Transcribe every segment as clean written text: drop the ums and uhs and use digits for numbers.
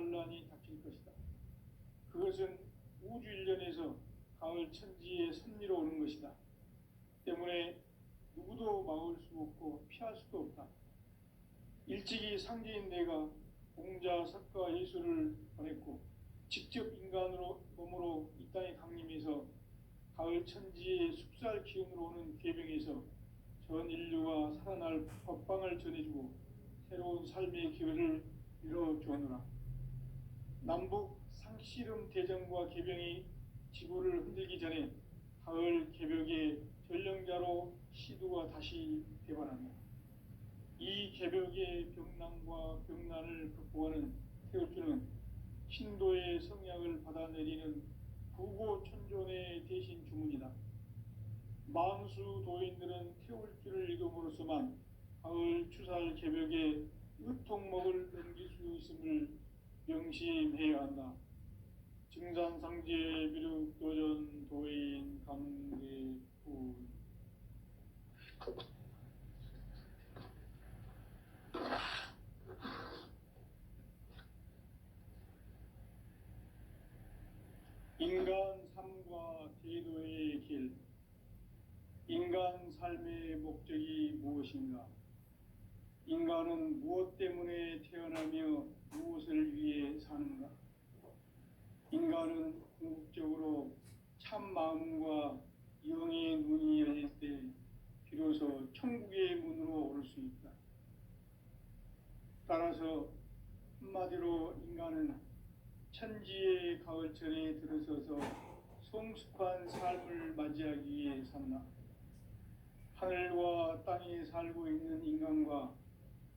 대환란이 닥칠 것이다. 그것은 우주 일련에서 가을 천지의 섭리로 오는 것이다. 때문에 누구도 막을 수 없고 피할 수도 없다. 일찍이 상제인 내가 공자, 석가, 예수를 보냈고 직접 인간으로 몸으로 이 땅에 강림해서 가을 천지의 숙살 기운으로 오는 계병에서 전 인류가 살아날 법방을 전해주고 새로운 삶의 기회를 열어주었노라. 남북 상씨름 대전과 계병이 지구를 흔들기 전에 가을 개벽의 전령자로 시두가 다시 개발한다. 이 개벽의 병난과 병난을 극복하는 태울주는 신도의 성약을 받아내리는 부고천존의 대신 주문이다. 만수 도인들은 태울주를 읽음으로써만 가을 추살 개벽의 의통목을 넘길 수 있음을 명심해야 한다. 증산상제 비륙 도전 도인 강대군. 인간 삶과 제도의 길. 인간 삶의 목적이 무엇인가? 인간은 무엇 때문에 태어나며 무엇을 위해 사는가? 인간은 궁극적으로 참 마음과 영의 눈이 열릴 때 비로소 천국의 문으로 오를 수 있다. 따라서 한마디로 인간은 천지의 가을철에 들어서서 성숙한 삶을 맞이하기 위해 산다. 하늘과 땅에 살고 있는 인간과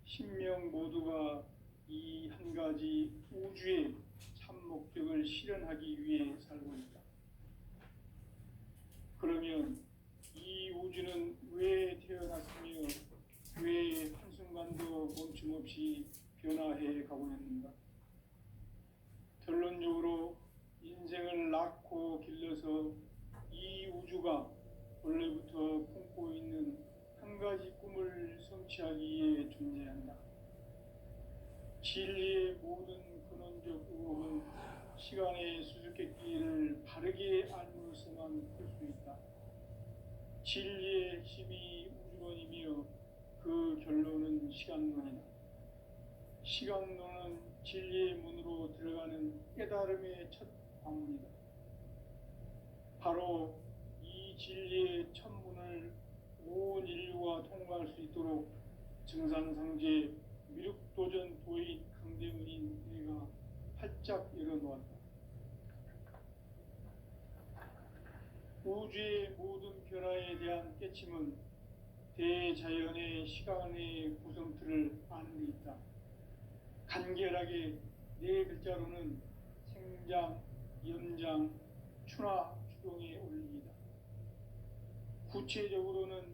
신명 모두가 이 한 가지 우주의 참 목적을 실현하기 위해 살고 있다. 그러면 이 우주는 왜 태어났으며 왜 한순간도 멈춤없이 변화해 가고 있는가? 결론적으로 인생을 낳고 길러서 이 우주가 원래부터 품고 있는 한 가지 꿈을 성취하기 위해 존재한다. 진리의 모든 근원적 의혹은 시간의 수수께끼를 바르게 알므로서만 풀 수 있다. 진리의 핵심이 우주론이며 그 결론은 시간론이다. 시간론은 진리의 문으로 들어가는 깨달음의 첫 방문이다. 바로 이 진리의 첫 문을 온 인류가 통과할 수 있도록 증산상제 미륵도전 도인 강대문인 내가 활짝 열어놓았다. 우주의 모든 변화에 대한 깨침은 대자연의 시간의 구성틀을 아는 데 있다. 간결하게 네 글자로는 생장, 연장, 추나 추동의 원리이다. 구체적으로는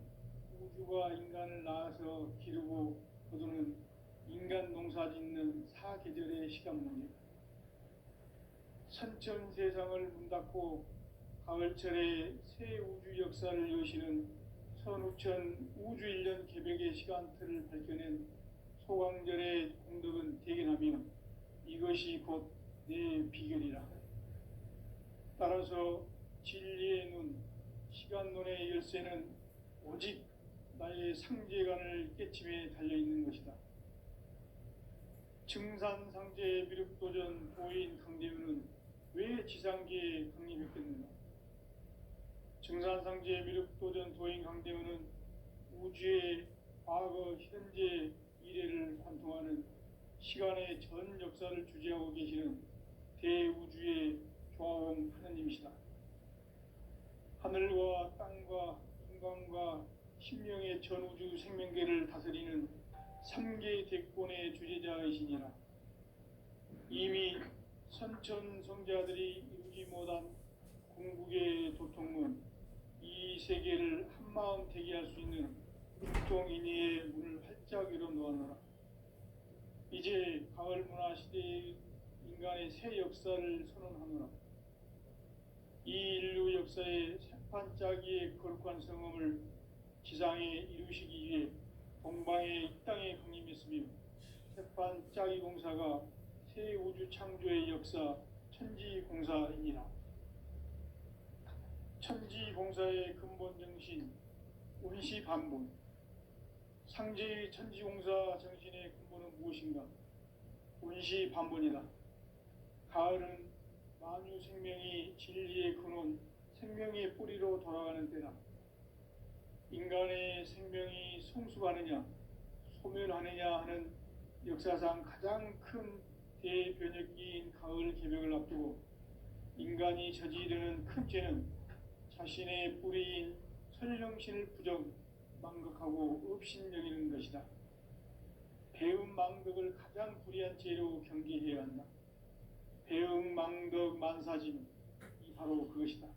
우주가 인간을 낳아서 기르고 거두는 인간 농사 짓는 사계절의 시간문이다. 선천 세상을 문 닫고 가을철에 새 우주 역사를 여시는 선우천 우주일년 개벽의 시간틀을 밝혀낸 소강절의 공덕은 대견하며 이것이 곧 내 비결이라. 따라서 진리의 눈, 시간론의 열쇠는 오직 나의 상제관을 깨침에 달려있는 것이다. 증산상제 미륵도전 도인 강대문은 왜 지상계에 강림했겠는가? 증산상제 미륵도전 도인 강대문은 우주의 과거, 현재, 미래를 관통하는 시간의 전 역사를 주재하고 계시는 대우주의 조화원 하나님이시다. 하늘과 땅과 인간과 신명의 전우주 생명계를 다스리는 3개 대권의 주재자이시니라. 이미 선천성자들이 이루지 못한 궁극의 도통문, 이 세계를 한마음 되게 할 수 있는 육통인의의 문을 활짝 열어놓았노라. 이제 가을 문화 시대의 인간의 새 역사를 선언하노라. 이 인류 역사의 새판짜기의 거룩한 성음을 지상에 이루시기 위해 동방의 이 땅에 강림했으며 새판짜기 공사가 새 우주 창조의 역사 천지공사이니라. 천지공사의 근본 정신 운시반본. 상제의 천지공사 정신의 근본은 무엇인가? 운시반본이다. 가을은 만유 생명이 진리의 근원, 생명의 뿌리로 돌아가는 때다. 인간의 생명이 성숙하느냐, 소멸하느냐 하는 역사상 가장 큰 대변혁기인 가을 개벽을 앞두고 인간이 저지르는 큰 죄는 자신의 뿌리인 설령신을 부정, 망극하고 업신여기는 것이다. 배음 망덕을 가장 불의한 죄로 경계해야 한다. 배음 망덕 만사짐이 바로 그것이다.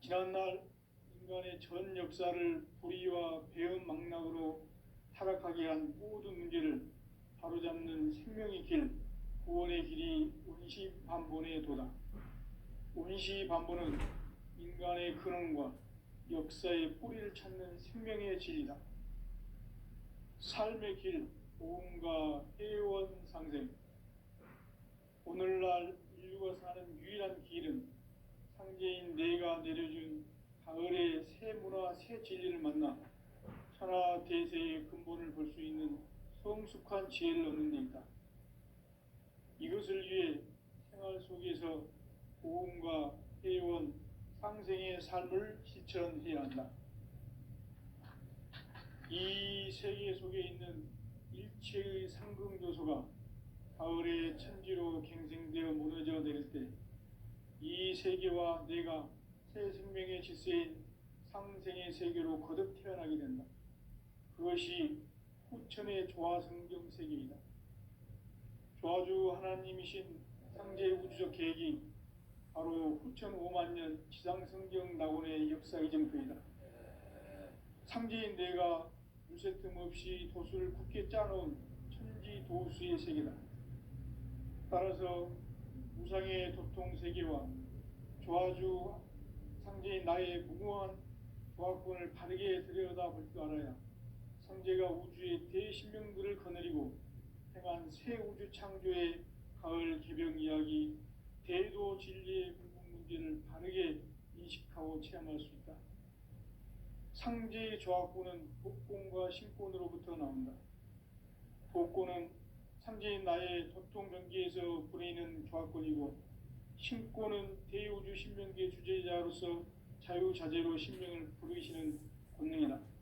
지난날 인간의 전 역사를 불의와 배음 망락으로 타락하게 한 모든 문제를 바로잡는 생명의 길, 구원의 길이 운시반본의 도다. 운시반본은 인간의 근원과 역사의 뿌리를 찾는 생명의 진리다. 삶의 길, 보험과 회원 상생. 오늘날 인류가 사는 유일한 길은 상제인 내가 내려준 가을의 새 문화, 새 진리를 만나 천하 대세의 근본을 볼 수 있는 성숙한 지혜를 얻는 데 있다. 이것을 위해 생활 속에서 보험과 회원, 상생의 삶을 실천해야 한다. 이 세계 속에 있는 일체의 상금 요소가 가을의 천지로 갱생되어 무너져 내릴 때 이 세계와 내가 새 생명의 질서인 상생의 세계로 거듭 태어나게 된다. 그것이 후천의 조화성경 세계이다. 조화주 하나님이신 상제 우주적 계획이 바로 후천 5만 년 지상성경 낙원의 역사 이정표이다. 상제인 내가 유세 틈 없이 도수를 굳게 짜놓은 천지 도수의 세계다. 따라서 우상의 도통 세계와 조화주 상제인 나의 무궁한 조화권을 바르게 들여다볼 줄 알아야 상제가 우주의 대신명들을 거느리고 행한 새 우주 창조의 가을 개벽 이야기, 대도 진리의 궁극 문제를 바르게 인식하고 체험할 수 있다. 상제의 조화권은 독권과 신권으로부터 나온다. 독권은 상제인 나의 도통 경계에서 부리는 조화권이고, 신권은 대우주 신명계 주제자로서 자유자재로 신명을 부르시는 권능이다.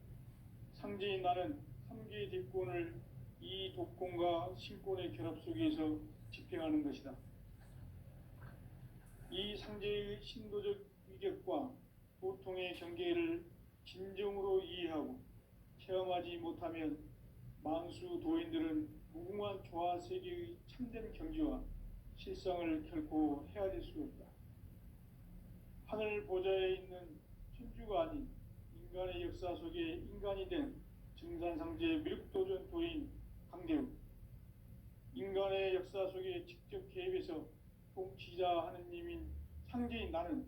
상제인 나는 3개의 뒷권을 이 독권과 신권의 결합 속에서 집행하는 것이다. 이 상제의 신도적 위격과 도통의 경계를 진정으로 이해하고 체험하지 못하면 만수 도인들은 무궁한 조화 세계의 참된 경지와 실상을 결코 헤아릴 수 없다. 하늘 보좌에 있는 천주가 아닌 인간의 역사 속에 인간이 된 증산상제 미륵도전 도인 강대우, 인간의 역사 속에 직접 개입해서 통치자 하느님인 상제인 나는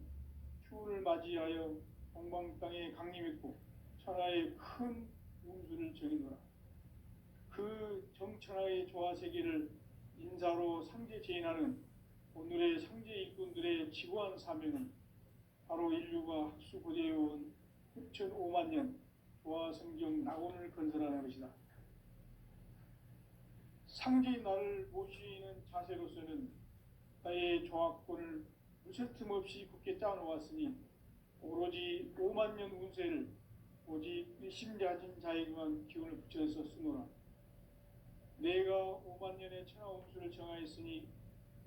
추운을 맞이하여 동방 땅에 강림했고 천하의 큰 운수를 정의노라. 그 정천하의 조화 세계를 인사로 상제 제인하는 오늘의 상제 일꾼들의 지구한 사명은 바로 인류가 학수고대해온 후천 5만 년 조화 성경 낙원을 건설하는 것이다. 상제인 나를 모시는 자세로서는 나의 조화권을 무쇠틈 없이 굳게 짜놓았으니 오로지 5만 년 운세를 오직 일심자진 자에게만 기운을 붙여서 쓰노라. 내가 5만 년의 천하 운수를 정하였으니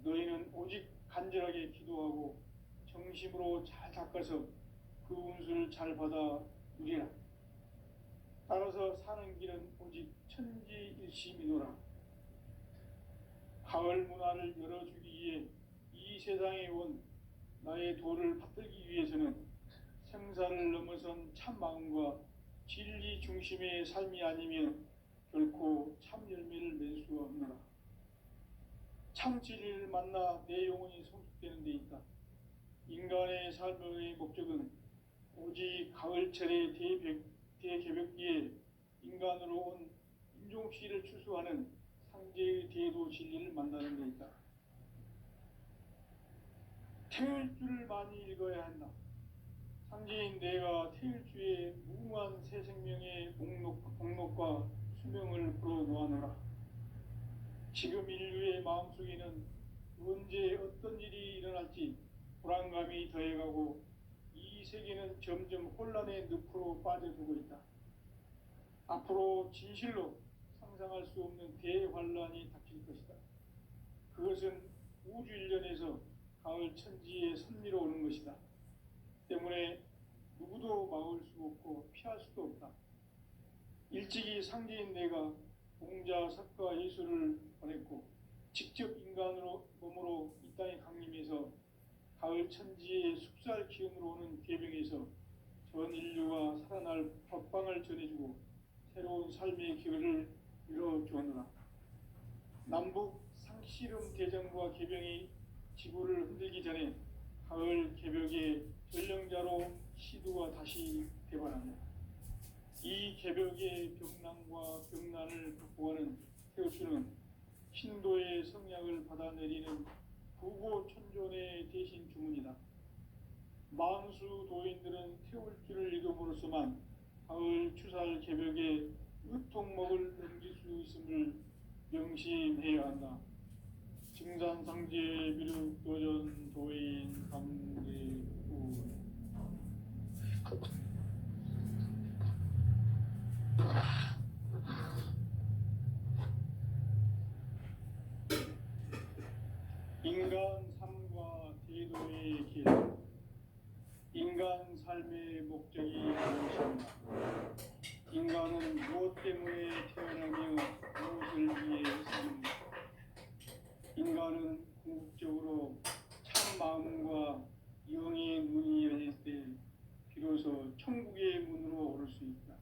너희는 오직 간절하게 기도하고 정심으로 잘 닦아서 그 운수를 잘 받아 누리라. 따라서 사는 길은 오직 천지일심이노라. 가을 문화를 열어주기 위해 이 세상에 온 나의 도를 받들기 위해서는 생사를 넘어선 참 마음과 진리 중심의 삶이 아니면 결코 참 열매를 맺을 수가 없노라. 참 진리를 만나 내 영혼이 성숙되는 데 있다. 인간의 삶의 목적은 오직 가을철의 대개벽기에 인간으로 온 인종시를 추수하는 상제의 대도 진리를 만나는 데 있다. 태일주를 많이 읽어야 한다. 상제인 내가 태일주의 무궁한 새 생명의 목록과 수명을 풀어놓아노라. 지금 인류의 마음속에는 언제 어떤 일이 일어날지 불안감이 더해가고 이 세계는 점점 혼란의 늪으로 빠져들고 있다. 앞으로 진실로 상상할 수 없는 대환란이 닥칠 것이다. 그것은 우주 일련에서 가을 천지의 선미로 오는 것이다. 때문에 누구도 막을 수 없고 피할 수도 없다. 일찍이 상제인 내가 공자, 석가, 예수를 보냈고 직접 인간으로 몸으로 이 땅에 강림해서 가을 천지의 숙살 기운으로 오는 계병에서 전 인류가 살아날 법방을 전해주고 새로운 삶의 기회를 열어주었노라. 남북 상씨름 대전과 계병이 지구를 흔들기 전에 가을 개벽의 전령자로 시두가 다시 대발한다. 이 개벽의 병난과 병난을 극복하는 태우주는 신도의 성약을 받아내리는 부고천존의 대신 주문이다. 만수 도인들은 태울 줄을 이름으로서만 가을 추살 개벽의 으통목을 넘길 수 있음을 명심해야 한다. 증산상제 미륵도전 도인 강대우. 인간 삶과 대도의 길. 인간 삶의 목적이 무엇인가? 인간은 무엇 때문에 태어나며 무엇을 위해 사는가? 인간은 궁극적으로 참 마음과 영의 문이 열릴 때 비로소 천국의 문으로 오를 수 있다.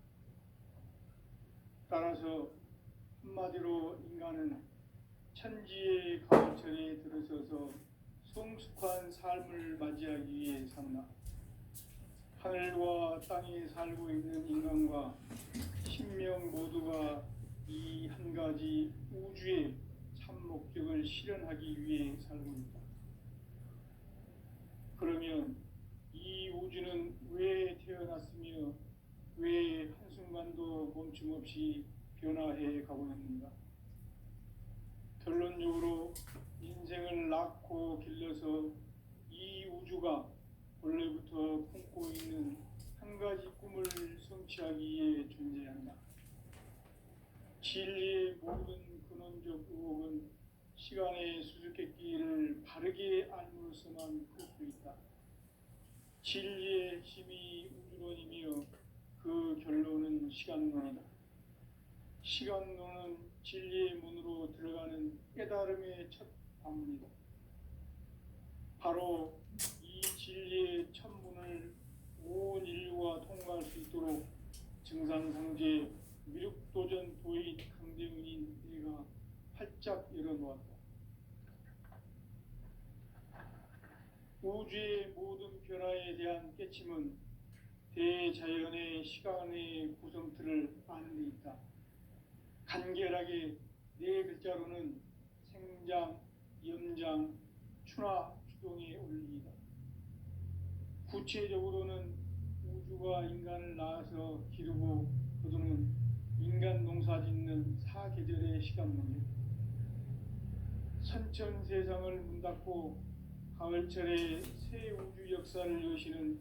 따라서 한마디로 인간은 천지의 가을철에 들어서서 성숙한 삶을 맞이하기 위해 산다. 하늘과 땅에 살고 있는 인간과 신명 모두가 이 한 가지 우주의 참 목적을 실현하기 위해 살고 있다. 그러면 이 우주는 왜 태어났으며 왜 한순간도 멈춤 없이 변화해 가고 있는가? 결론적으로 인생을 낳고 길러서 이 우주가 원래부터 품고 있는 한 가지 꿈을 성취하기 위해 존재한다. 진리의 모든 근원적 의혹은 시간의 수수께끼를 바르게 알므로서만 풀 수 있다. 진리의 핵심이 우주론이며 그 결론은 시간론이다. 시간론은 진리의 문으로 들어가는 깨달음의 첫 관문이다. 바로 이 진리의 첫 문을 온 인류가 통과할 수 있도록 증산상제 미륵도전 도인 강대훈인 내가 활짝 열어놓았다. 우주의 모든 변화에 대한 깨침은 대자연의 시간의 구성틀을 아는 데 있다. 간결하게 네 글자로는 생장, 염장, 추나, 추동의 원리이다. 구체적으로는 우주가 인간을 낳아서 기르고 거두는 인간 농사 짓는 사계절의 시간문이다. 선천 세상을 문 닫고 가을철에 새 우주 역사를 여시는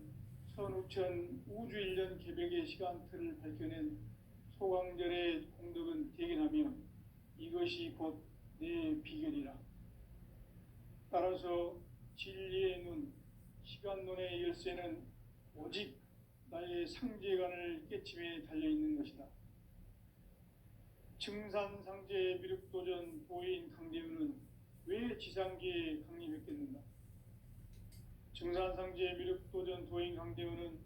선우천 우주 1년 개벽의 시간틀을 밝혀낸 소강절의 공덕은 대견하며 이것이 곧 내 비결이라. 따라서 진리의 눈, 시간론의 열쇠는 오직 나의 상제관을 깨침에 달려있는 것이다. 증산상제 미륵도전 도인 강대훈은 왜 지상계에 강림했겠는가? 증산상제 미륵도전 도인 강대훈은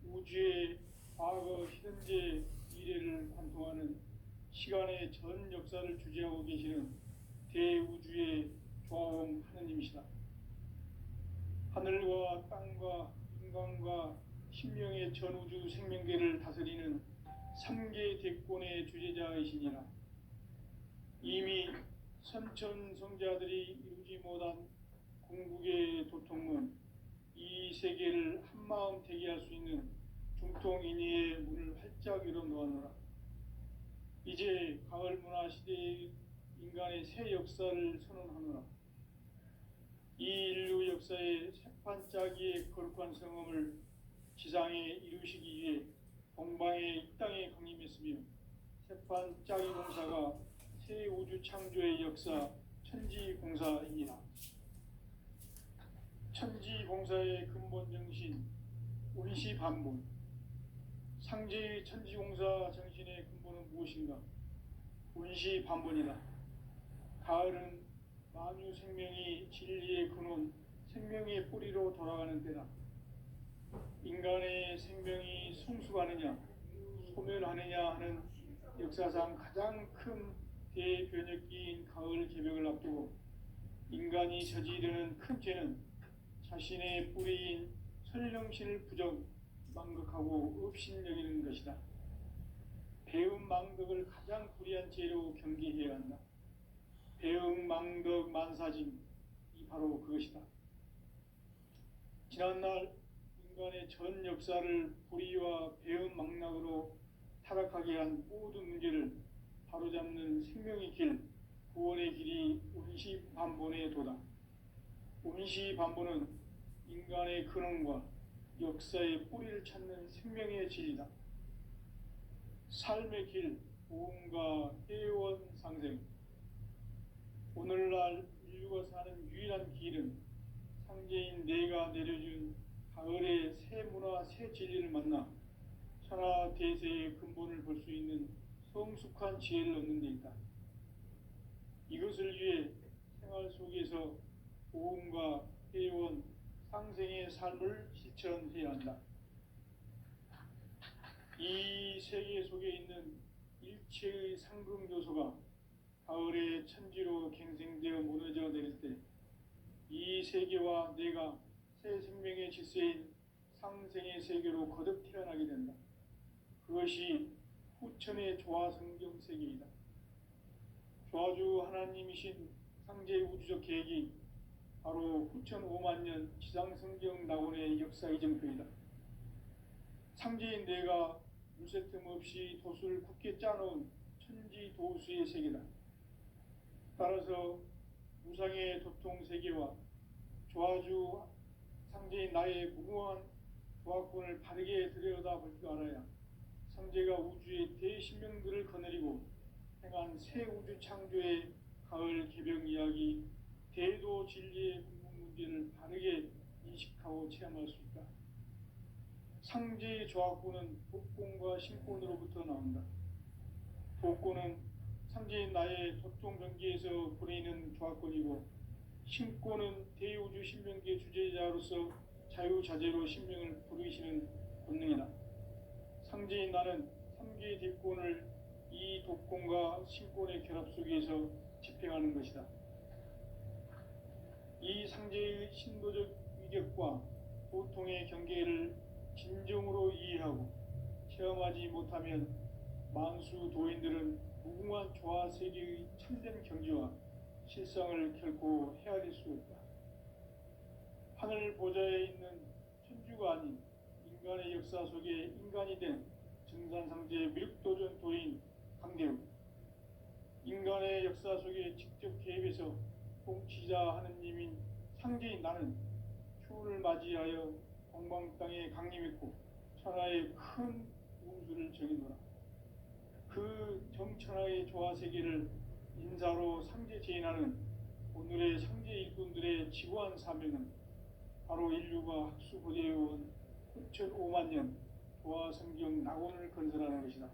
우주의 과거, 현재, 미래를 관통하는 시간의 전 역사를 주재하고 계시는 대우주의 조화음 하느님이시다. 하늘과 땅과 인간과 신명의 전우주 생명계를 다스리는 3계 대권의 주재자이시니라. 이미 선천성자들이 이루지 못한 궁극의 도통은 이 세계를 한마음 되게 할 수 있는 중통인의의 문을 활짝 열어놓았노라. 이제 가을 문화 시대의 인간의 새 역사를 선언하노라. 이 인류 역사의 새판짜기의 거룩한 성음을 지상에 이루시기 위해 동방의 이 땅에 강림했으며 새판짜기 공사가 새 우주 창조의 역사 천지공사입니다. 천지공사의 근본 정신 운시반본. 상제의 천지공사 정신의 근본은 무엇인가? 운시반본이다. 가을은 만유 생명이 진리의 근원, 생명의 뿌리로 돌아가는 때다. 인간의 생명이 성숙하느냐, 소멸하느냐 하는 역사상 가장 큰 대변혁기인 가을 개벽을 앞두고 인간이 저지르는 큰 죄는 자신의 뿌리인 설령신을 망각하고 업신여기는 것이다. 배음 망덕을 가장 불의한 죄로 경계해야 한다. 배음 망덕 만사짐이 바로 그것이다. 지난날 인간의 전 역사를 불의와 배음 망락으로 타락하게 한 모든 문제를 바로잡는 생명의 길, 구원의 길이 운시반본의 도다. 운시반본은 인간의 근원과 역사의 뿌리를 찾는 생명의 진리다. 삶의 길, 보험과 회원 상생. 오늘날 인류가 사는 유일한 길은 상제인 내가 내려준 가을의 새 문화, 새 진리를 만나 천하 대세의 근본을 볼 수 있는 성숙한 지혜를 얻는 데 있다. 이것을 위해 생활 속에서 보험과 회원, 상생의 삶을 실천해야 한다. 이 세계 속에 있는 일체의 상금 요소가 가을의 천지로 갱생되어 무너져 내릴 때 이 세계와 내가 새 생명의 질서인 상생의 세계로 거듭 태어나게 된다. 그것이 후천의 조화성경 세계이다. 조화주 하나님이신 상제 우주적 계획이 바로 후천 5만 년 지상성경 낙원의 역사 이정표이다. 상제인 내가 물새 틈 없이 도수를 굳게 짜놓은 천지도수의 세계다. 따라서 무상의 도통세계와 조화주 상제인 나의 무궁한 조화권을 바르게 들여다볼 줄 알아야 상제가 우주의 대신명들을 거느리고 행한 새 우주 창조의 가을 개벽 이야기, 대도 진리의 궁극 문제를 바르게 인식하고 체험할 수 있다. 상제의 조화권은 복권과 신권으로부터 나온다. 복권은 상제인 나의 도통 경계에서 보내는 조화권이고, 신권은 대우주 신명계 주제자로서 자유자재로 신명을 부르시는 본능이다. 상제인 나는 3개의 뒷권을 이 독권과 신권의 결합 속에서 집행하는 것이다. 이 상제의 신도적 위격과 도통의 경계를 진정으로 이해하고 체험하지 못하면 만수 도인들은 무궁한 조화 세계의 참된 경지와 실상을 결코 헤아릴 수 없다. 하늘 보좌에 있는 천주가 아닌 인간의 역사 속에 인간이 된 증산상제 밀도전 도인 강대우, 인간의 역사 속에 직접 개입해서 통치자 하느님인 상제인 나는 추운을 맞이하여 동방 땅에 강림했고 천하의 큰 운수를 정해놓으라. 그 정천하의 조화세계를 인사로 상제 제인하는 오늘의 상제 일꾼들의 지구한 사명은 바로 인류가 학수고대해온 9,5만 년 조화성경 낙원을 건설하는 것이다.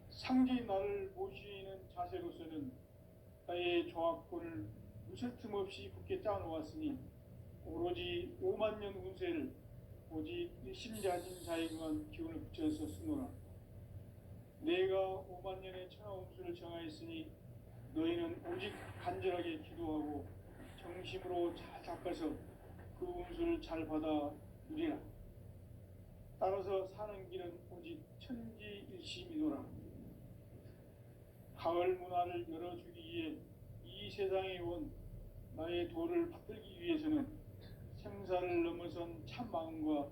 상제인 나를 모시는 자세로서는 나의 조화권을 무쇠 틈 없이 굳게 짜놓았으니 오로지 5만 년 운세를 오직 일심자진 자에게만 기운을 붙여서 쓰노라. 내가 5만 년의 천하 운수를 정하였으니 너희는 오직 간절하게 기도하고 정심으로 잘 닦아서 그 운수를 잘 받아 누리라. 따라서 사는 길은 오직 천지일심이노라. 가을 문화를 열어주기 위해 이 세상에 온 나의 도를 받들기 위해서는 생사를 넘어선 참 마음과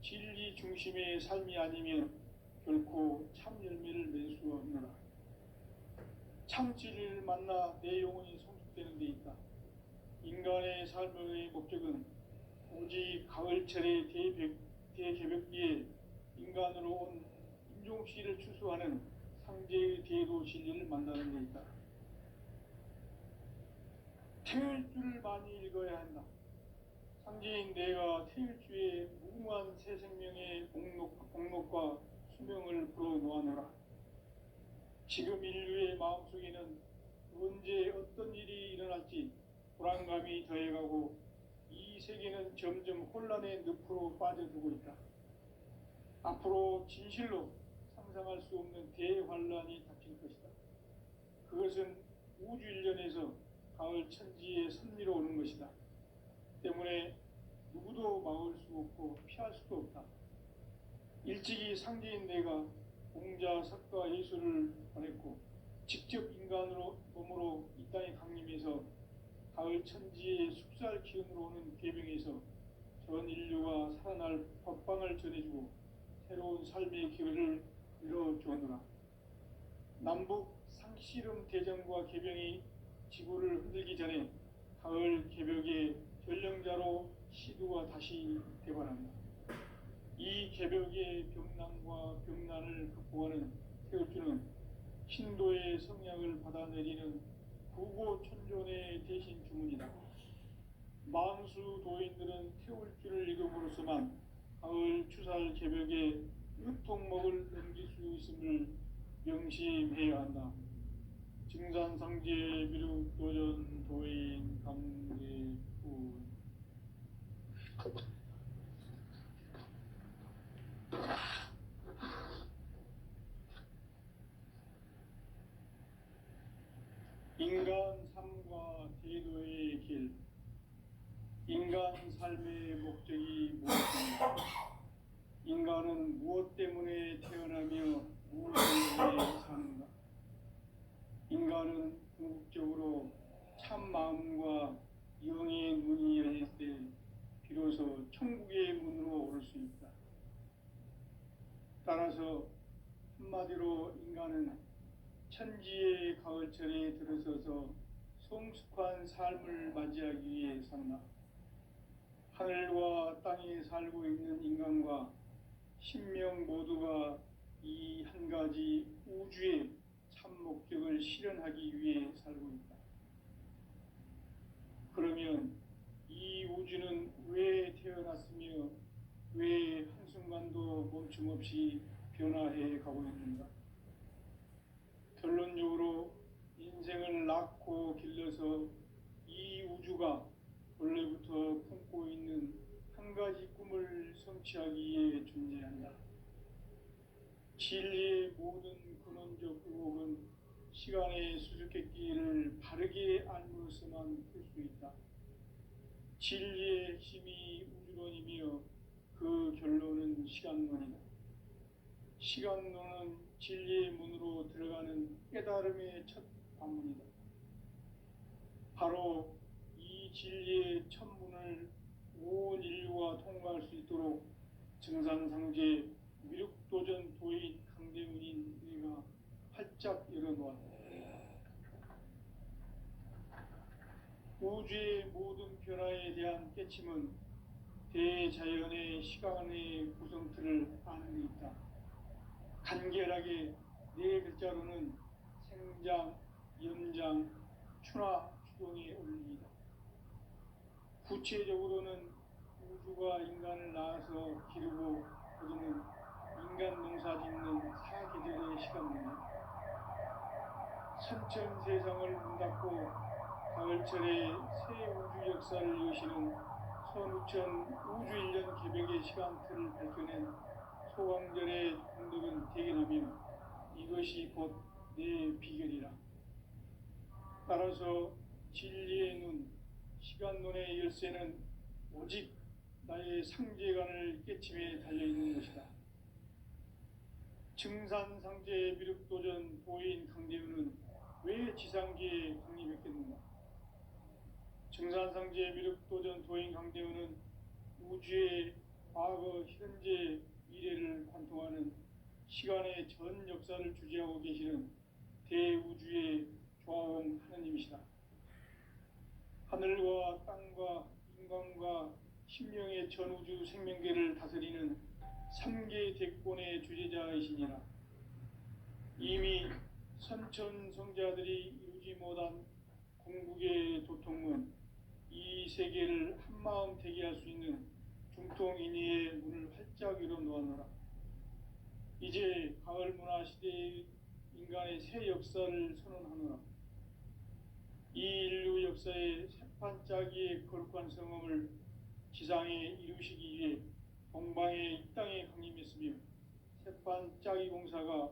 진리 중심의 삶이 아니면 결코 참 열매를 맺을 수 없노라. 참 진리를 만나 내 영혼이 성숙되는 데 있다. 인간의 삶의 목적은 오직 가을철의 대개벽기에 인간으로 온 인종시를 추수하는 상제의 대도 진리를 만나는 데 있다. 태일주를 많이 읽어야 한다. 상제인 내가 태일주의 무궁한 새 생명의 목록과 수명을 불어놓아노라. 지금 인류의 마음속에는 언제 어떤 일이 일어날지 불안감이 더해가고 이 세계는 점점 혼란의 늪으로 빠져들고 있다. 앞으로 진실로 상상할 수 없는 대환란이 닥칠 것이다. 그것은 우주 일련에서 가을 천지의 선미로 오는 것이다. 때문에 누구도 막을 수 없고 피할 수도 없다. 일찍이 상제인 내가 공자, 석가, 예수를 보냈고 직접 인간으로 몸으로 이 땅에 강림해서 가을 천지의 숙살 기운으로 오는 계명에서 전 인류가 살아날 법방을 전해주고 새로운 삶의 기회를 열어주었노라. 남북 상씨름 대전과 개병이 지구를 흔들기 전에 가을 개벽의 전령자로 시두가 다시 대발한다. 이 개벽의 병난과 병난을 극복하는 태울주는 신도의 성향을 받아내리는 구고천존의 대신 주문이다. 만수 도인들은 태울주를 읽음으로써만 가을 추살 개벽의 유통목을 넘길 수 있음을 명심해야 한다. 증산상제 미륵도전 도인 강대구 인간 삶과 대도의 길. 인간 삶의 목적이 무엇인가? 인간은 무엇 때문에 태어나며 무엇을 위해 사는가? 인간은 궁극적으로 참 마음과 영의 문이 열릴 때 비로소 천국의 문으로 오를 수 있다. 따라서 한마디로 인간은 천지의 가을철에 들어서서 성숙한 삶을 맞이하기 위해 산다. 하늘과 땅에 살고 있는 인간과 신명 모두가 이 한 가지 우주의 참 목적을 실현하기 위해 살고 있다. 그러면 이 우주는 왜 태어났으며 왜 한순간도 멈춤 없이 변화해 가고 있는가? 결론적으로 인생을 낳고 길러서 이 우주가 원래부터 품고 있는 한 가지 꿈을 성취하기 위해 존재한다. 진리의 모든 근원적 의혹은 시간의 수수께끼를 바르게 알므로서만 풀 수 있다. 진리의 핵심이 우주론이며 그 결론은 시간론이다. 시간론은 진리의 문으로 들어가는 깨달음의 첫 관문이다. 바로 이 진리의 첫 문을 온 인류가 통과할 수 있도록 증산상제 미륵도전 도인 강대문인 내가 활짝 열어놓았다. 우주의 모든 변화에 대한 깨침은 대자연의 시간의 구성틀을 아는 데 있다. 간결하게 네 글자로는 생장, 연장, 추나 추동의 원리이다. 구체적으로는 우주가 인간을 낳아서 기르고 거두는 인간 농사 짓는 사계절의 시간입니다. 선천 세상을 문 닫고 가을철에 새 우주 역사를 여시는 선우천 우주 1년 개벽의 시간틀을 밝혀낸 소강절의 공덕은 대견하며 이것이 곧 내 비결이라. 따라서 진리의 눈, 시간론의 열쇠는 오직 나의 상제관을 깨침에 달려있는 것이다. 증산상제 미륵도전 도인 강대우는 왜 지상계에 강림했겠는가? 증산상제 미륵도전 도인 강대원은 우주의 과거, 현재, 미래를 관통하는 시간의 전 역사를 주재하고 계시는 대우주의 조화원 하느님이시다. 하늘과 땅과 인간과 신명의 전우주 생명계를 다스리는 3개 대권의 주재자이시니라. 이미 선천성자들이 이루지 못한 궁극의 도통은 이 세계를 한마음 되게 할 수 있는 중통인의의 문을 활짝 열어 놓았노라. 이제 가을 문화 시대의 인간의 새 역사를 선언하노라. 이 인류 역사의 새판짜기의 거룩한 성험을 지상에 이루시기 위해 동방의 이 땅에 강림했으며 새판짜기 공사가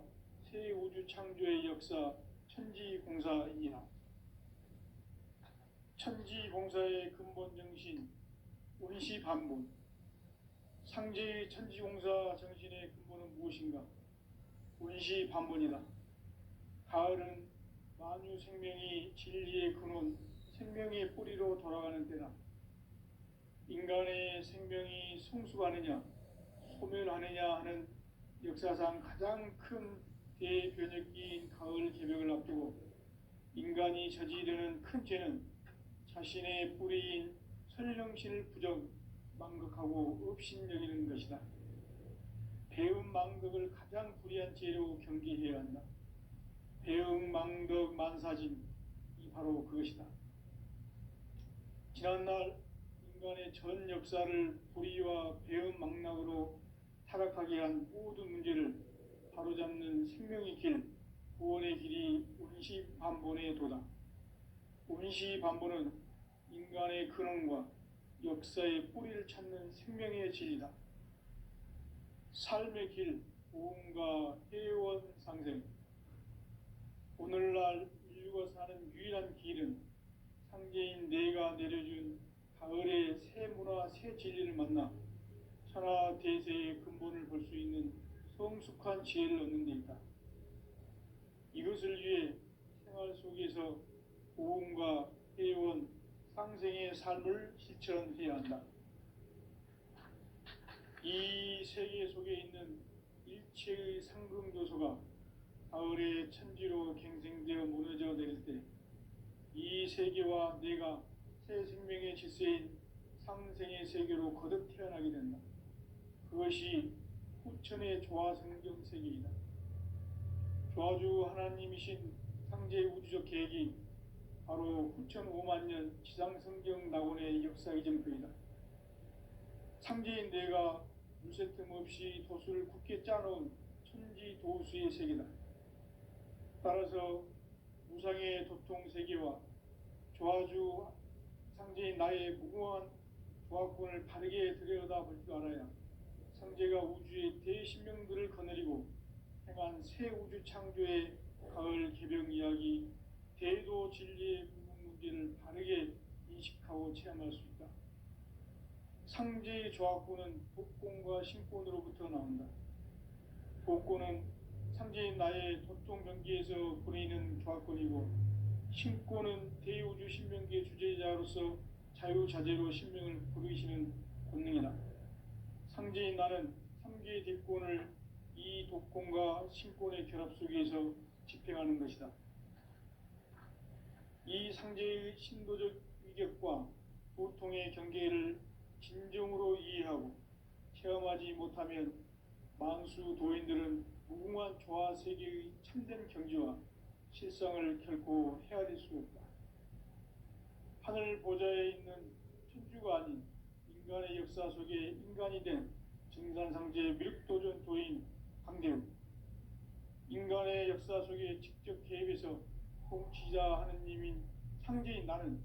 새 우주 창조의 역사 천지공사이니라. 천지공사의 근본 정신 운시반본. 상제의 천지공사 정신의 근본은 무엇인가? 운시반본이다. 가을은 만유 생명이 진리의 근원, 생명의 뿌리로 돌아가는 때다. 인간의 생명이 성숙하느냐, 소멸하느냐 하는 역사상 가장 큰 대변혁기인 가을 개벽을 앞두고 인간이 저지르는 큰 죄는 자신의 뿌리인 설령신을 부정, 망극하고 업신여기는 것이다. 배음 망덕을 가장 불의한 죄로 경계해야 한다. 배음 망덕 만사진이 바로 그것이다. 지난날 인간의 전 역사를 불의와 배음 망락으로 타락하게 한 모든 문제를 바로잡는 생명의 길, 구원의 길이 운시반본의 도다. 운시반본은 인간의 근원과 역사의 뿌리를 찾는 생명의 진리다. 삶의 길, 보험과 회원 상생. 오늘날 인류가 사는 유일한 길은 상제인 내가 내려준 가을의 새 문화, 새 진리를 만나 천하 대세의 근본을 볼 수 있는 성숙한 지혜를 얻는 데 있다. 이것을 위해 생활 속에서 보험과 회원, 상생의 삶을 실천해야 한다. 이 세계 속에 있는 일체의 상금교소가 가을의 천지로 갱생되어 무너져 내릴 때 이 세계와 내가 새 생명의 질서인 상생의 세계로 거듭 태어나게 된다. 그것이 후천의 조화성경 세계이다. 조화주 하나님이신 상제의 우주적 계획이 바로 후천 5만 년 지상성경 낙원의 역사의 점표이다. 상제인 내가 물새 틈 없이 도수를 굳게 짜놓은 천지도수의 세계다. 따라서 무상의 도통세계와 조화주 상제인 나의 무궁한 조화권을 바르게 들여다볼 줄 알아야 상제가 우주의 대신명들을 거느리고 행한 새 우주 창조의 가을 개벽 이야기, 대도 진리의 궁극 문제를 바르게 인식하고 체험할 수 있다. 상제의 조화권은 복권과 신권으로부터 나온다. 복권은 상제인 나의 도통 경계에서 보내는 조화권이고, 신권은 대우주 신명계 주제자로서 자유자재로 신명을 부르시는 권능이다. 상제인 나는 3개의 대권을 이 독권과 신권의 결합 속에서 집행하는 것이다. 이 상제의 신도적 위격과 보통의 경계를 진정으로 이해하고 체험하지 못하면 만수 도인들은 무궁한 조화 세계의 참된 경지와 실상을 결코 헤아릴 수 없다. 하늘 보좌에 있는 천주가 아닌 인간의 역사 속에 인간이 된 증산상제 미륵도전 도인 강대우, 인간의 역사 속에 직접 개입해서 통치자 하느님인 상제인 나는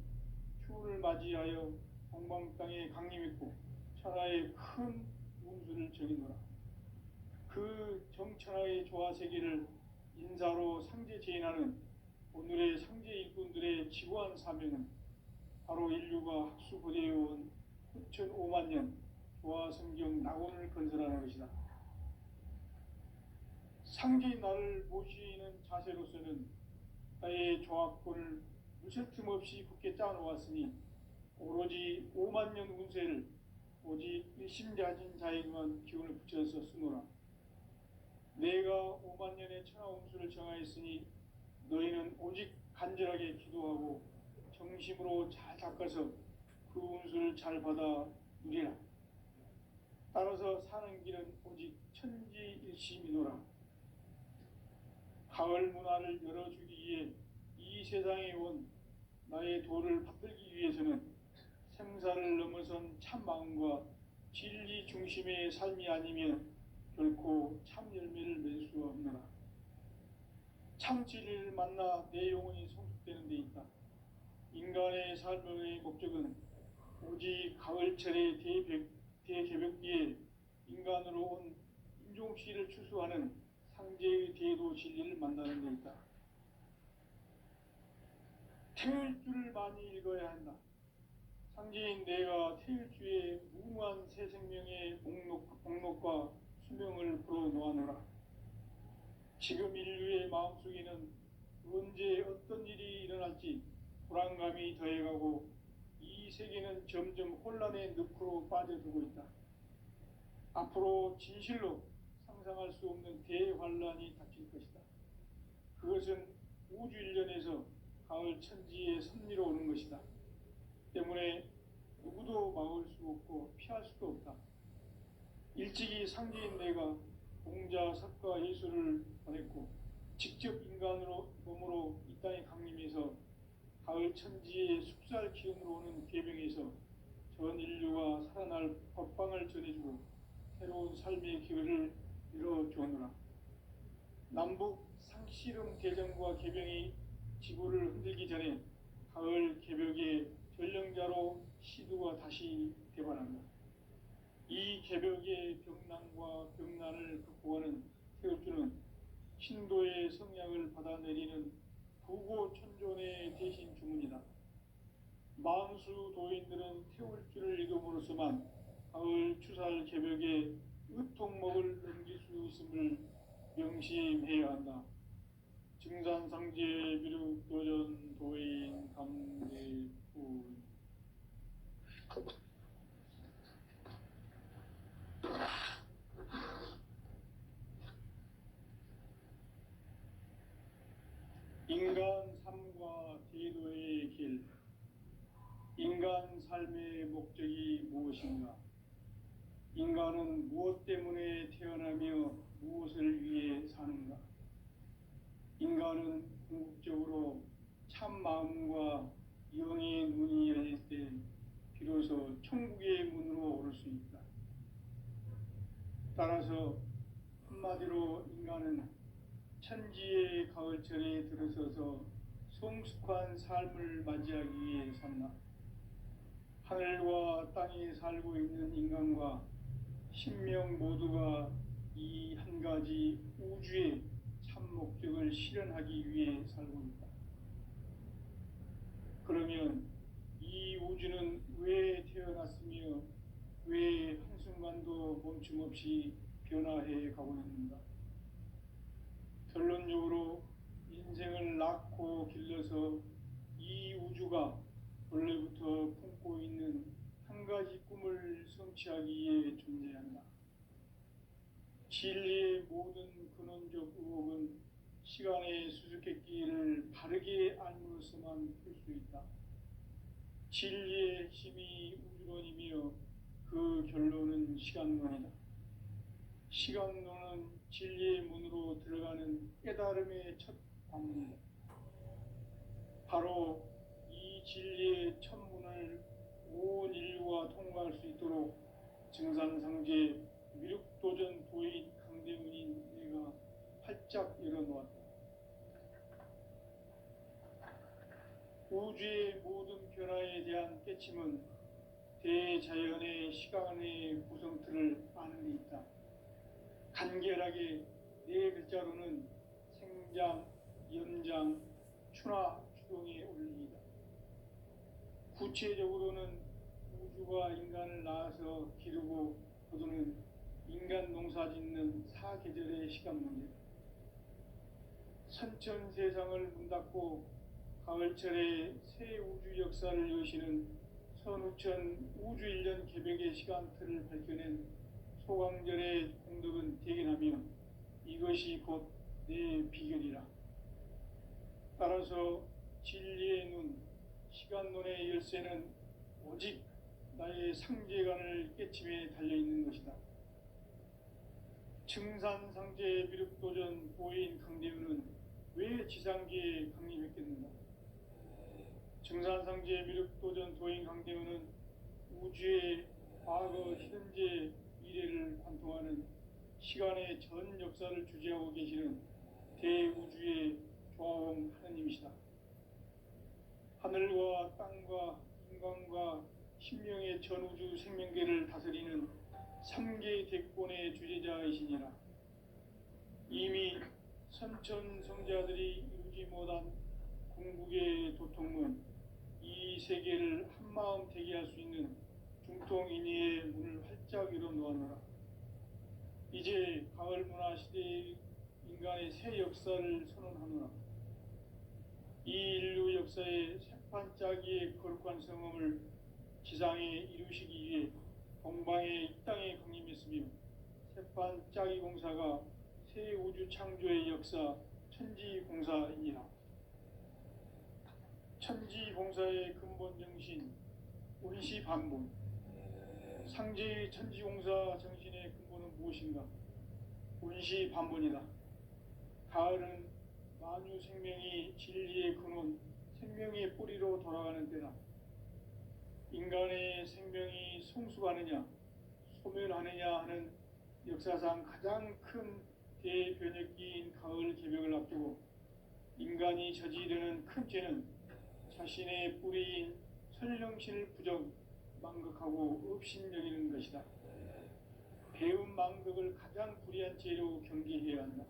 추운을 맞이하여 동방 땅에 강림했고 천하의 큰 운수를 적이노라. 그 정천하의 조화세계를 인사로 상제 제인하는 오늘의 상제 일꾼들의 지구한 사명은 바로 인류가 학수고대해온 후천 5만 년 조화성경 낙원을 건설하는 것이다. 상제인 나를 모시는 자세로서는 나의 종합권을 무쉴 틈 없이 굳게 짜놓았으니 오로지 5만 년 운세를 오직 일심가진 자에게만 기운을 붙여서 쓰노라. 내가 5만 년의 천하 운수를 정하였으니 너희는 오직 간절하게 기도하고 정심으로 잘 닦아서 그 운수를 잘 받아 누리라. 따라서 사는 길은 오직 천지일심이노라. 가을 문화를 열어주기 위해 이 세상에 온 나의 도를 받들기 위해서는 생사를 넘어선 참 마음과 진리 중심의 삶이 아니면 결코 참 열매를 맺을 수 없노라. 참 진리를 만나 내 영혼이 성숙되는 데 있다. 인간의 삶의 목적은 오직 가을철의 대개벽기에 인간으로 온 인종씨를 추수하는 상제의 대도 진리를 만나는 데 있다. 태일주를 많이 읽어야 한다. 상제인 내가 태일주의 무궁한 새 생명의 목록과 수명을 풀어놓아노라. 지금 인류의 마음속에는 언제 어떤 일이 일어날지 불안감이 더해가고 이 세계는 점점 혼란의 늪으로 빠져들고 있다. 앞으로 진실로 상상할 수 없는 대환란이 닥칠 것이다. 그것은 우주 일련에서 가을 천지의 섭리로 오는 것이다. 때문에 누구도 막을 수 없고 피할 수도 없다. 일찍이 상제인 내가 공자, 석가, 예수를 보냈고 직접 인간으로 몸으로 이 땅에 강림해서 가을 천지의 숙살 기운으로 오는 계명에서 전 인류가 살아날 법방을 전해주고 새로운 삶의 기회를 열어주오노라. 남북 상씨름 대전과 개병이 지구를 흔들기 전에 가을 개벽의 전령자로 시두가 다시 대반한다. 이 개벽의 병난과 병난을 극복하는 태울주는 신도의 성약을 받아내리는 부고천존의 대신 주문이다. 만수 도인들은 태울주를 읽음으로써만 가을 추살 개벽의 의통목을 넘길 수 있음을 명심해야 한다. 증산상제 비륵도전 도인 감대부. 인간 삶과 대도의 길. 인간 삶의 목적이 무엇인가? 인간은 무엇 때문에 태어나며 무엇을 위해 사는가? 인간은 궁극적으로 참 마음과 영의 눈이 열릴 때 비로소 천국의 문으로 오를 수 있다. 따라서 한마디로 인간은 천지의 가을철에 들어서서 성숙한 삶을 맞이하기 위해 산다. 하늘과 땅에 살고 있는 인간과 신명 모두가 이 한 가지 우주의 참 목적을 실현하기 위해 살고 있다. 그러면 이 우주는 왜 태어났으며 왜 한순간도 멈춤 없이 변화해 가고 있는가? 결론적으로 인생을 낳고 길러서 이 우주가 원래부터 품고 있는 한 가지 꿈을 성취하기 위해 존재한다. 진리의 모든 근원적 의혹은 시간의 수수께끼를 바르게 알므로서만 풀 수 있다. 진리의 핵심이 우주론이며 그 결론은 시간론이다. 시간론은 진리의 문으로 들어가는 깨달음의 첫 방문이다. 바로 이 진리의 첫 문을 온 인류가 통과할 수 있도록 증산상제 미륵도전 도인 강대문인 내가 활짝 열어놓았다. 우주의 모든 변화에 대한 깨침은 대자연의 시간의 구성틀을 아는 데 있다. 간결하게 네 글자로는 생장, 연장, 추나, 추동의 원리이다. 구체적으로는 우주가 인간을 낳아서 기르고 거두는 인간 농사 짓는 사계절의 시간 문제다. 선천 세상을 문 닫고 가을철에 새 우주 역사를 여시는 선우천 우주일년 개벽의 시간틀을 밝혀낸 소강절의 공덕은 대견하며 이것이 곧 내 비결이라. 따라서 진리의 눈, 시간론의 열쇠는 오직 나의 상제관을 깨침에 달려있는 것이다. 증산상제 미륵도전 보인 강대우는 왜 지상계에 강림했겠는가? 증산상제 미륵도전 도인 강대우는 우주의 과거, 현재, 미래를 관통하는 시간의 전 역사를 주재하고 계시는 대우주의 조화원 하느님이시다. 하늘과 땅과 인간과 신명의 전우주 생명계를 다스리는 3개 대권의 주제자이시니라. 이미 선천 성자들이 이루지 못한 궁극의 도통은 이 세계를 한마음 되게 할 수 있는 중통인의의 문을 활짝 열어 놓았노라. 이제 가을 문화 시대의 인간의 새 역사를 선언하노라. 이 인류 역사의 새판짜기의 거룩한 성음을 지상에 이루시기 위해 동방의 이 땅에 강림했으며 새판짜기 공사가 새 우주 창조의 역사 천지공사이니라. 천지공사의 근본 정신 운시반본. 상제의 천지공사 정신의 근본은 무엇인가? 운시반본이다. 가을은 만유 생명이 진리의 근원, 생명의 뿌리로 돌아가는 때다. 인간의 생명이 성숙하느냐, 소멸하느냐 하는 역사상 가장 큰 대변혁기인 가을 개벽을 앞두고 인간이 저지르는 큰 죄는 자신의 뿌리인 설령신을 부정, 망극하고 업신여기는 것이다. 배움 망덕을 가장 불의한 죄로 경계해야 한다.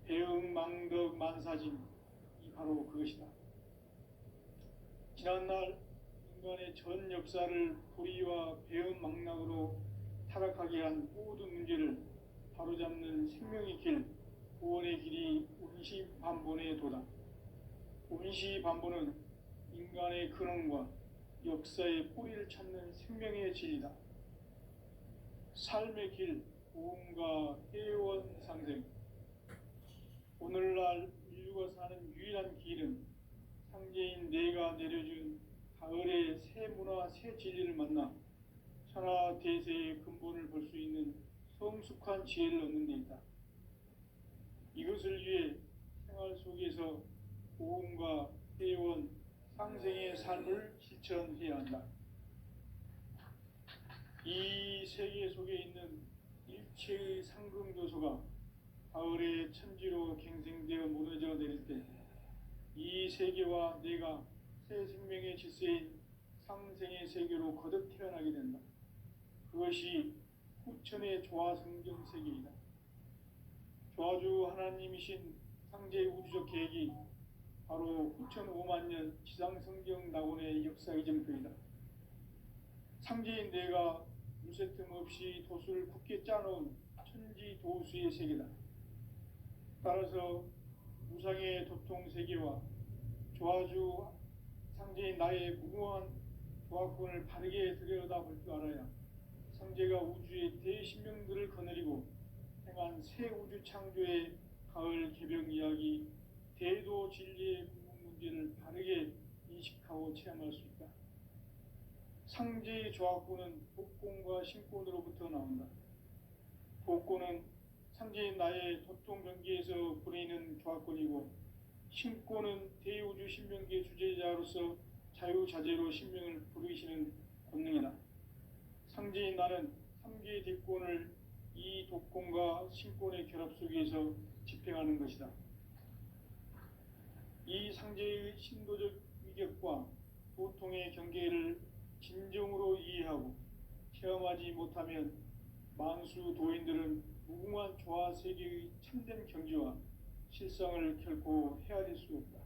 배움 망덕 만사짐이 바로 그것이다. 지난날 인간의 전 역사를 불의와 배움 망락으로 타락하게 한 모든 문제를 바로잡는 생명의 길, 구원의 길이 운시반본의 도다. 운시반본은 인간의 근원과 역사의 뿌리를 찾는 생명의 진리다. 삶의 길, 구원과 회원 상생. 오늘날 인류가 사는 유일한 길은 상제인 내가 내려준 가을의 새 문화, 새 진리를 만나 천하 대세의 근본을 볼 수 있는 성숙한 지혜를 얻는 데 있다. 이것을 위해 생활 속에서 고음과 회원, 상생의 삶을 실천해야 한다. 이 세계 속에 있는 일체의 상승조소가 가을의 천지로 갱생되어 무너져 내릴 때 이 세계와 내가 새 생명의 질서인 상생의 세계로 거듭 태어나게 된다. 그것이 후천의 조화성경 세계이다. 조화주 하나님이신 상제의 우주적 계획이 바로 후천 5만 년 지상성경 낙원의 역사의 점표이다. 상제인 내가 물새틈 없이 도수를 굳게 짜놓은 천지도수의 세계다. 따라서 무상의 도통 세계와 조화주 상제인 나의 무궁한 조화권을 바르게 들여다볼 줄 알아야 상제가 우주의 대신명들을 거느리고 행한 새 우주 창조의 가을 개벽 이야기, 대도 진리의 궁극 문제를 바르게 인식하고 체험할 수 있다. 상제의 조화권은 복권과 신권으로부터 나온다. 복권은 상제인 나의 도통 경계에서 보내는 조화권이고, 신권은 대우주 신명계 주제자로서 자유자재로 신명을 부르시는 권능이다. 상제인 나는 3개의 대권을 이 독권과 신권의 결합 속에서 집행하는 것이다. 이 상제의 신도적 위격과 도통의 경계를 진정으로 이해하고 체험하지 못하면 만수 도인들은 무궁한 조화 세계의 참된 경지와 실상을 결코 헤아릴 수 없다.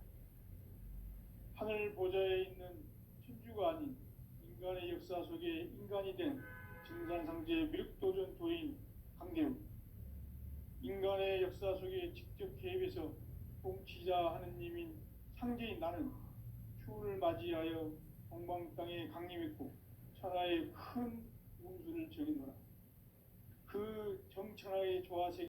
하늘 보좌에 있는 천주가 아닌 인간의 역사 속에 인간이 된 증산상제 미륵도전 도인 강대우. 인간의 역사 속에 직접 개입해서 통치자 하느님인 상제인 나는 추를 맞이하여 동방 땅에 강림했고 천하에 큰 운수를 적이노라. 그 정천하의 조화색